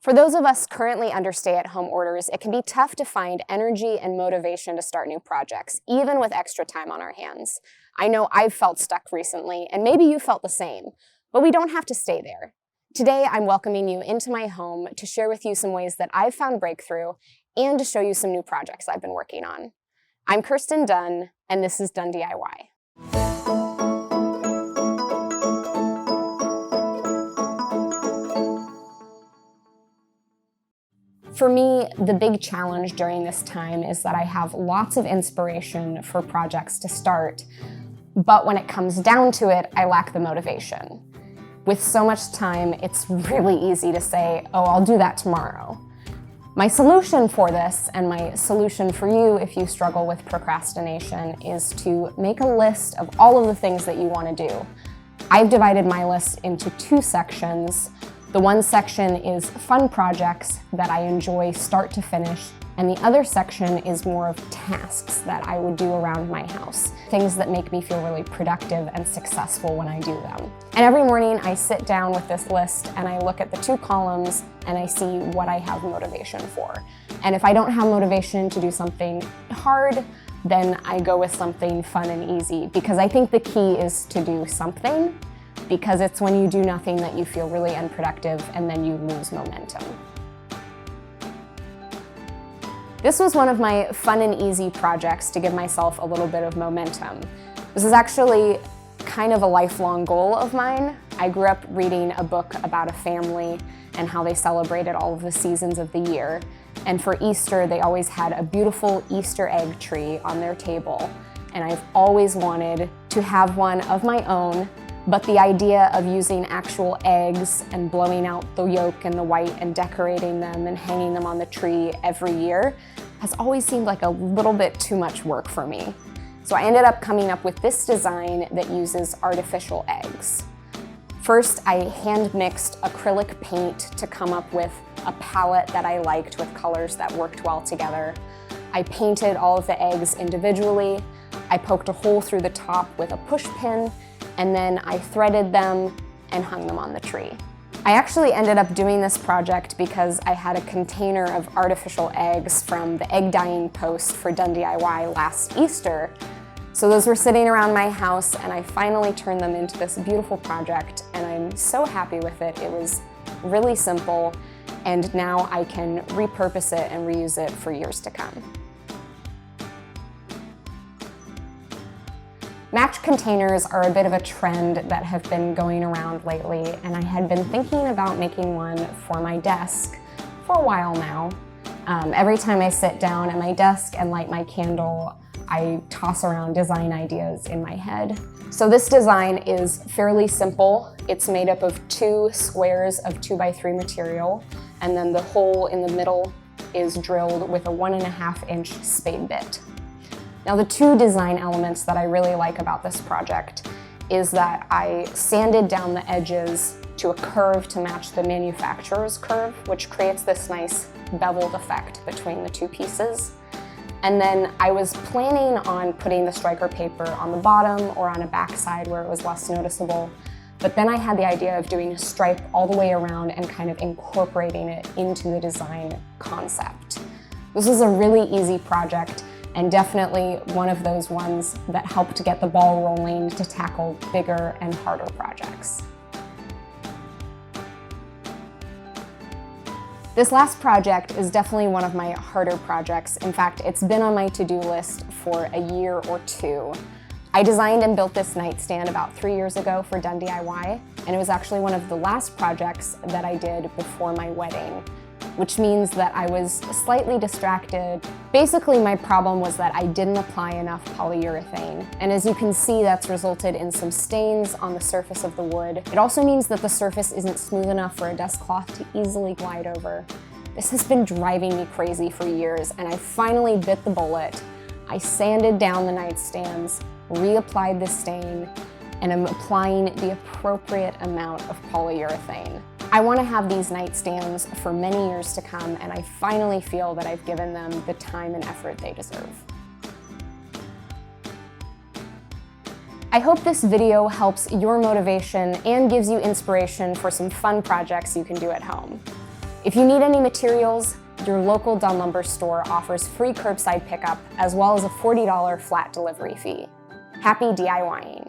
For those of us currently under stay-at-home orders, it can be tough to find energy and motivation to start new projects, even with extra time on our hands. I know I've felt stuck recently, and maybe you felt the same, but we don't have to stay there. Today, I'm welcoming you into my home to share with you some ways that I've found breakthrough and to show you some new projects I've been working on. I'm Kirsten Dunn, and this is Dunn DIY. For me, the big challenge during this time is that I have lots of inspiration for projects to start, but when it comes down to it, I lack the motivation. With so much time, it's really easy to say, oh, I'll do that tomorrow. My solution for this, and my solution for you if you struggle with procrastination, is to make a list of all of the things that you want to do. I've divided my list into two sections. The one section is fun projects that I enjoy start to finish, and the other section is more of tasks that I would do around my house. Things that make me feel really productive and successful when I do them. And every morning I sit down with this list and I look at the two columns and I see what I have motivation for. And if I don't have motivation to do something hard, then I go with something fun and easy, because I think the key is to do something, because it's when you do nothing that you feel really unproductive and then you lose momentum. This was one of my fun and easy projects to give myself a little bit of momentum. This is actually kind of a lifelong goal of mine. I grew up reading a book about a family and how they celebrated all of the seasons of the year. And for Easter, they always had a beautiful Easter egg tree on their table. And I've always wanted to have one of my own, but the idea of using actual eggs and blowing out the yolk and the white and decorating them and hanging them on the tree every year has always seemed like a little bit too much work for me. So I ended up coming up with this design that uses artificial eggs. First, I hand-mixed acrylic paint to come up with a palette that I liked with colors that worked well together. I painted all of the eggs individually. I poked a hole through the top with a push pin, and then I threaded them and hung them on the tree. I actually ended up doing this project because I had a container of artificial eggs from the egg dyeing post for Dunn DIY last Easter. So those were sitting around my house, and I finally turned them into this beautiful project, and I'm so happy with it. It was really simple, and now I can repurpose it and reuse it for years to come. Match containers are a bit of a trend that have been going around lately, and I had been thinking about making one for my desk for a while now. Every time I sit down at my desk and light my candle, I toss around design ideas in my head. So this design is fairly simple. It's made up of two squares of 2x3 material, and then the hole in the middle is drilled with a 1.5-inch spade bit. Now, the two design elements that I really like about this project is that I sanded down the edges to a curve to match the manufacturer's curve, which creates this nice beveled effect between the two pieces. And then I was planning on putting the striker paper on the bottom or on a backside where it was less noticeable. But then I had the idea of doing a stripe all the way around and kind of incorporating it into the design concept. This was a really easy project, and definitely one of those ones that helped to get the ball rolling to tackle bigger and harder projects. This last project is definitely one of my harder projects. In fact, it's been on my to-do list for a year or two. I designed and built this nightstand about 3 years ago for Dunn DIY, and it was actually one of the last projects that I did before my wedding, which means that I was slightly distracted. Basically, my problem was that I didn't apply enough polyurethane. And as you can see, that's resulted in some stains on the surface of the wood. It also means that the surface isn't smooth enough for a desk cloth to easily glide over. This has been driving me crazy for years, and I finally bit the bullet. I sanded down the nightstands, reapplied the stain, and I'm applying the appropriate amount of polyurethane. I want to have these nightstands for many years to come, and I finally feel that I've given them the time and effort they deserve. I hope this video helps your motivation and gives you inspiration for some fun projects you can do at home. If you need any materials, your local Dunn Lumber store offers free curbside pickup as well as a $40 flat delivery fee. Happy DIYing!